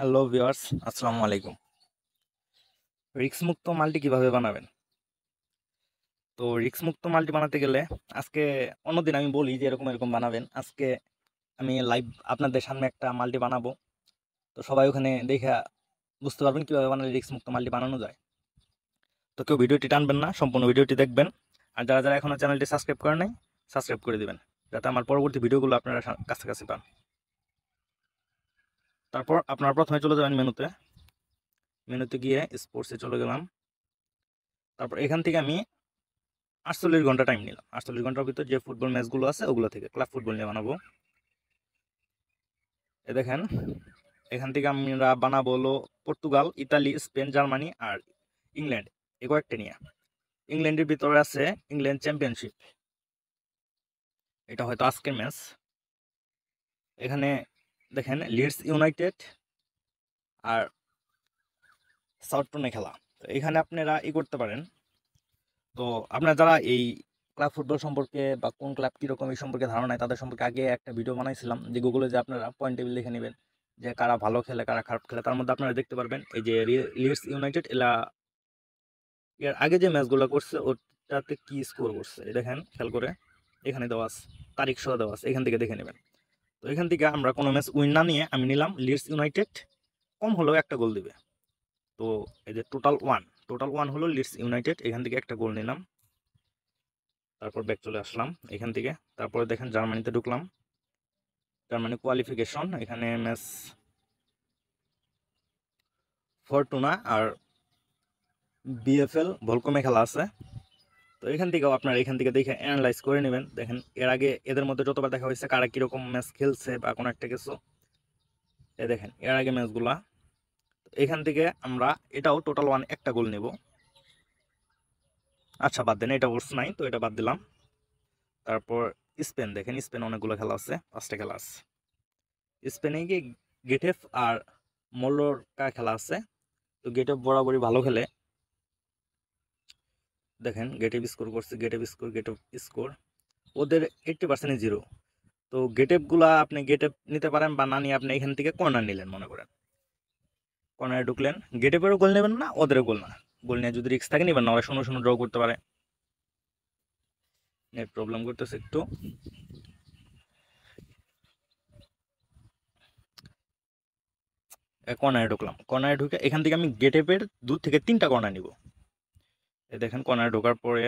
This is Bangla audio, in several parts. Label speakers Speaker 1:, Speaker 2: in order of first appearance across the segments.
Speaker 1: হ্যালো ভিউয়ার্স, আসসালামু আলাইকুম। রিস্ক মুক্ত মাল্টি কিভাবে বানাবেন? তো রিস্ক মুক্ত মাল্টি বানাতে গেলে আজকে অন্যদিন আমি বলি যে এরকম বানাবেন। আজকে আমি লাইভ আপনাদের সামনে একটা মাল্টি বানাবো। তো সবাই ওখানে দেখা বুঝতে পারবেন কিভাবে বানালে রিস্ক মুক্ত মাল্টি বানানো যায়। তো কেউ ভিডিওটি টানবেন না, সম্পূর্ণ ভিডিওটি দেখবেন। আর যারা এখনো চ্যানেলটি সাবস্ক্রাইব করেন নাই, সাবস্ক্রাইব করে দিবেন, যাতে আমার পরবর্তী ভিডিওগুলো আপনারা কাছাকাছি পান। তারপর আপনারা প্রথমে চলে যাবেন মেনুতে। মেনুতে গিয়ে স্পোর্টসে চলে গেলাম। তারপর এখান থেকে আমি 48 ঘন্টা টাইম নিলাম। 48 ঘন্টার ভিতর যে ফুটবল ম্যাচগুলো আছে ওগুলো থেকে ক্লাব ফুটবল নিয়ে বানাবো। দেখেন, এখান থেকে আমরা বানাবো হলো পর্তুগাল, ইতালি, স্পেন, জার্মানি আর ইংল্যান্ড, এই কয়েকটা নিয়ে। ইংল্যান্ডের ভিতরে আছে ইংল্যান্ড চ্যাম্পিয়নশিপ, এটা হয়তো আজকের ম্যাচ। এখানে দেখেন লিডস ইউনাইটেড আর সাউথটনে খেলা। তো এখানে আপনারা করতে পারেন। তো আপনারা যারা এই ক্লাব ফুটবল সম্পর্কে বা কোন ক্লাব কীরকম এই সম্পর্কে ধারণা নাই, তাদের সম্পর্কে আগে একটা ভিডিও বানাইছিলাম, যে গুগলে যে আপনারা পয়েন্ট টেবিল দেখে নেবেন যে কারা ভালো খেলে কারা খারাপ খেলে। তার মধ্যে আপনারা দেখতে পারবেন এই যে লিডস ইউনাইটেড এরা এর আগে যে ম্যাচগুলো করছে ওটাতে কি স্কোর করছে দেখেন খেয়াল করে। এখানে দেওয়া আছে, তারিখ সহ দেওয়া আছে, এখান থেকে দেখে নেবেন। তো এখান থেকে আমরা কোনো ম্যাচ উইন না নিয়ে আমি নিলাম লিডস ইউনাইটেড কম হলেও একটা গোল দিবে। তো এই যে টোটাল ওয়ান হলো লিডস ইউনাইটেড, এখান থেকে একটা গোল নিলাম। তারপর ব্যাক চলে আসলাম এখান থেকে। তারপরে দেখেন জার্মানিতে ঢুকলাম, জার্মানি কোয়ালিফিকেশন। এখানে ম্যাচ ফরটুনা আর বিএফএল ভলকমে খেলা আছে। তো এখান থেকেও আপনারা এখান থেকে দেখে অ্যানালাইজ করে নেবেন। দেখেন এর আগে এদের মধ্যে যতবার দেখা হয়েছে কারা কীরকম ম্যাচ খেলছে বা কোনো একটা কিছু, এ দেখেন এর আগে ম্যাচগুলা। এখান থেকে আমরা এটাও টোটাল ওয়ান একটা গোল নেব। আচ্ছা বাদ দেন, এটা ওর্স নাই, তো এটা বাদ দিলাম। তারপর স্পেন, দেখেন স্পেন অনেকগুলো খেলা আছে, 5টা খেলা আছে। স্পেনে গিয়ে গেটেফ আর মল্লরকা খেলা আছে। তো গেটেফ বরাবরই ভালো খেলে। দেখেন গেটেফ স্কোর করছে, গেটেফ স্কোর ওদের 80% 0। তো গেটেপগুলা আপনি গেটেপ নিতে পারেন বা না নিয়ে আপনি এখান থেকে কর্নার নিলেন, মনে করেন কর্নারে ঢুকলেন, গেটেপেরও গোল নেবেন না, ওদেরও গোল না। গোল নিয়ে যদি রিস্ক থাকে নিবেন না, ওরা 0-0 ড্র করতে পারে। নেট প্রবলেম করতেছে একটু। কর্নারে ঢুকলাম, কর্নারে ঢুকে এখান থেকে আমি গেটেপের 2 থেকে 3টা কর্নার নিব। দেখেন কর্নারে ঢোকার পরে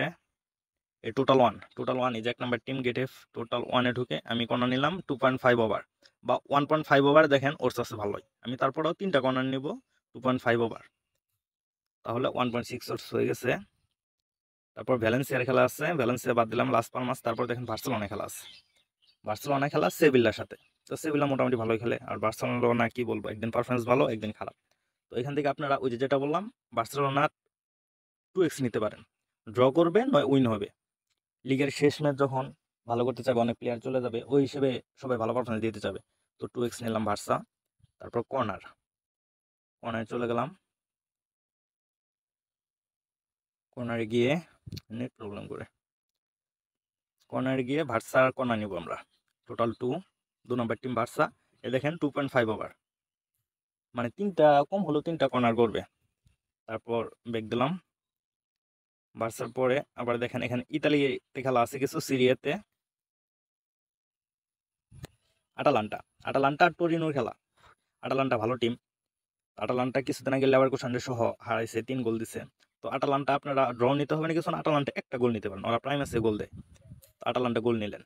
Speaker 1: এই টোটাল ওয়ান এই যে 1 নাম্বার টিম গেটেফ টোটাল ওয়ানে ঢুকে আমি কর্নার নিলাম 2.5 ওভার বা 1.5 ওভার। দেখেন ওর কাছে ভালোই, আমি তারপরেও 3টা কর্নার নিব 2.5 ওভার, তাহলে 1.6 ওভার হয়ে গেছে। তারপর ভ্যালেন্সিয়ার খেলা আছে, ভ্যালেন্সিয়া বাদ দিলাম, লাস পালমাস। তারপর দেখেন বার্সেলোনা খেলা আছে, বার্সেলোনা খেলা সেভিল্লার সাথে। তো সেভিল্লা মোটামুটি ভালোই খেলে, আর বার্সেলোনা কি বলবো, একদিন পারফরমেন্স ভালো একদিন খারাপ। তো এখান থেকে আপনারা ওই যে যেটা বললাম বার্সেলোনা 2x নিতে পারেন, ড্র করবে নয় উইন হবে। লিগের শেষ ম্যাচ যখন ভালো করতে চাবে, অনেক প্লেয়ার চলে যাবে, ওই হিসেবে সবাই ভালো পারফরমেন্স দিতে চাবে। তো 2x নিলাম বার্সা। তারপর কর্নারে চলে গেলাম, কর্নারে গিয়ে নেট প্রবলেম করে কর্নারে গিয়ে ভার্সার কর্নার নিব আমরা টোটাল 2 নম্বর টিম ভার্সা। এ দেখেন 2.5 ওভার, মানে 3টা কম হলেও 3টা কর্নার করবে। তারপর ব্যাক দিলাম ভার্সার পরে আবার দেখেন এখানে ইতালিতে খেলা আছে কিছু, সিরিয়াতে আটালান্টা আটালান্টা আর টোরিনোর খেলা। আটালান্টা ভালো টিম, আটালান্টা কিছুদিন আগে লেভারকুসেনের সহ হারাইছে, 3 গোল দিছে। তো আটালান্টা আপনারা ড্র নিতে হবে না কিছু না, আটালান্টা একটা গোল নিতে পারেন, ওরা প্রাইমাসে গোল দেয়। তো আটালান্টা গোল নিলেন,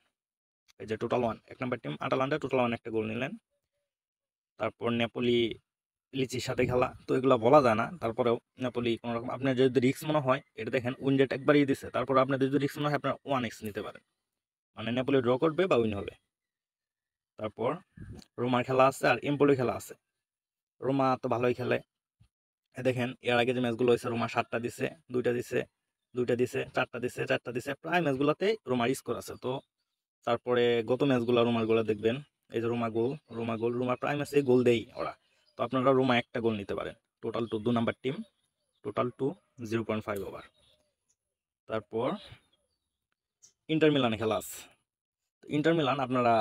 Speaker 1: এই যে টোটাল ওয়ান 1 নম্বর টিম আটালান্টা টোটাল ওয়ান একটা গোল নিলেন। তারপর নেপোলি লিচির সাথে খেলা, তো এগুলো বলা যায় না, তারপরেও নেপোলি কোনো রকম আপনার যদি রিস্ক মনে হয়, এটা দেখেন উইন রেট একবারই দিছে, তারপর আপনাদের যদি রিস্ক মনে হয় আপনার 1x নিতে পারেন, মানে নেপোলি ড্র করবে বা উইন হবে। তারপর রোমার খেলা আছে আর এমপোলির খেলা আছে। রোমা তো ভালোই খেলে, দেখেন এর আগে যে ম্যাচগুলো হয়েছে রোমা 7টা দিছে, 2টা দিছে, 2টা দিছে, 4টা দিছে, 4টা দিছে, প্রায় ম্যাচগুলোতে রোমার স্কোর আছে। তো তারপরে গত ম্যাচগুলো রোমার গোলা দেখবেন, এই যে রোমার প্রায় ম্যাচে গোল দেই ওরা। তো আপনারা রোমা একটা গোল নিতে পারেন। Total 2 number team, total 0.5 over. তারপর ইন্টার মিলানে খেলা আছে। ইন্টার মিলান আপনারা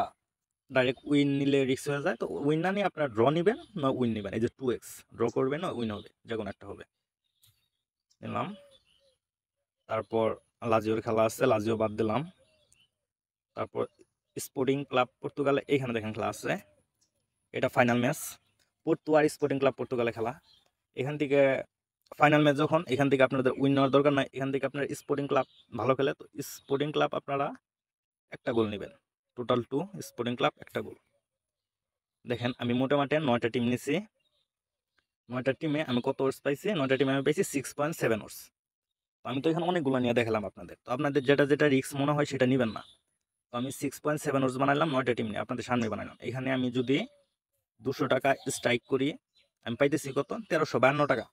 Speaker 1: ডাইরেক্ট উইন নিলে রিস্ক হয়ে যায়। তো উইন না নিয়ে আপনারা ড্র নিবেন না উইন নেবেন, এই যে 2x ড্র করবেন না উইন হবে, যে কোনো একটা হবে। নিলাম। তারপর লাজিওর খেলা আছে, লাজিও বাদ দিলাম। তারপর স্পোর্টিং ক্লাব পর্তুগালে, এইখানে দেখেন খেলা আছে, এটা ফাইনাল ম্যাচ, পোর্তো আর স্পোর্টিং ক্লাব পর্তুগালে খেলা। এখান থেকে ফাইনাল ম্যাচ যখন, এখান থেকে আপনাদের উইন নেওয়ার দরকার নাই, এখান থেকে আপনার স্পোর্টিং ক্লাব ভালো খেলে, তো স্পোর্টিং ক্লাব আপনারা একটা গোল নেবেন, টোটাল 2, স্পোর্টিং ক্লাব একটা গোল। দেখেন আমি মোটামুটি 9টা টিম নিছি, 9টা টিমে আমি কত ওর্স পাইছি, 9টা টিমে আমি পাইছি 6.7 ওর্স। আমি তো এখানে অনেকগুলো নিয়ে দেখালাম আপনাদের, তো আপনাদের যেটা যেটা রিস্ক মনে হয় সেটা নেবেন না। তো আমি 6.7 ওর্স বানাইলাম, 9টা টিম নিয়ে আপনাদের সামনে বানাইলাম। এখানে আমি যদি 200 টাকা স্ট্রাইক করি, আমি পাইতেছি কত, 1352 টাকা।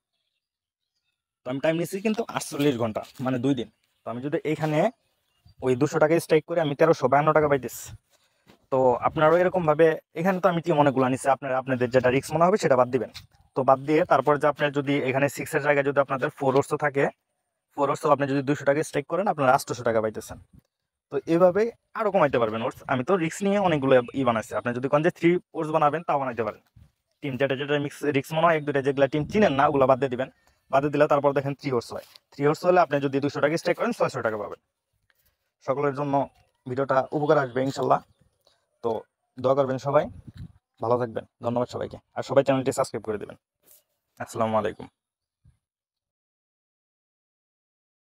Speaker 1: তো আমি টাইম নিচ্ছি কিন্তু 48 ঘন্টা, মানে 2 দিন। তো আমি যদি এখানে ওই 200 টাকা স্ট্রাইক করে আমি 1352 টাকা পাইতেছি। তো আপনারও এরকমভাবে, এখানে তো আমি টিম অনেকগুলো নিচ্ছি, আপনাদের যেটা রিস্ক মনে হবে সেটা বাদ দিবেন। তো বাদ দিয়ে তারপর যে আপনার যদি এখানে 6-এর জায়গায় যদি আপনাদের 4 ওর্সও থাকে, 4 ওর্সও আপনি যদি 200 টাকা স্ট্রাইক করেন, আপনারা 800 টাকা পাইতেছেন। তো এভাবে আরও কমাইতে পারবেন ওর্স। আমি তো রিস্ক নিয়ে অনেকগুলো বানাইছি, আপনি যদি কোন যে 3 ওর্স বানাবেন তাও বানাইতে পারেন। টিম যেটা যেটা রিস্ক মনে হয়, 1-2টা যেগুলো টিম চিনেন না ওগুলো বাদ দিয়ে দিবেন। বাদ দিয়ে দিলে তারপর দেখেন 3 ওর্স হয়, 3 ওর্স হলে আপনি যদি 200 টাকা স্ট্রাইক করেন 600 টাকা পাবেন। সকলের জন্য ভিডিওটা উপকার আসবে ইনশাল্লাহ। তো দোয়া করবেন সবাই, ভালো থাকবেন। ধন্যবাদ সবাইকে, আর সবাই চ্যানেলটি সাবস্ক্রাইব করে দেবেন। আসসালামু আলাইকুম।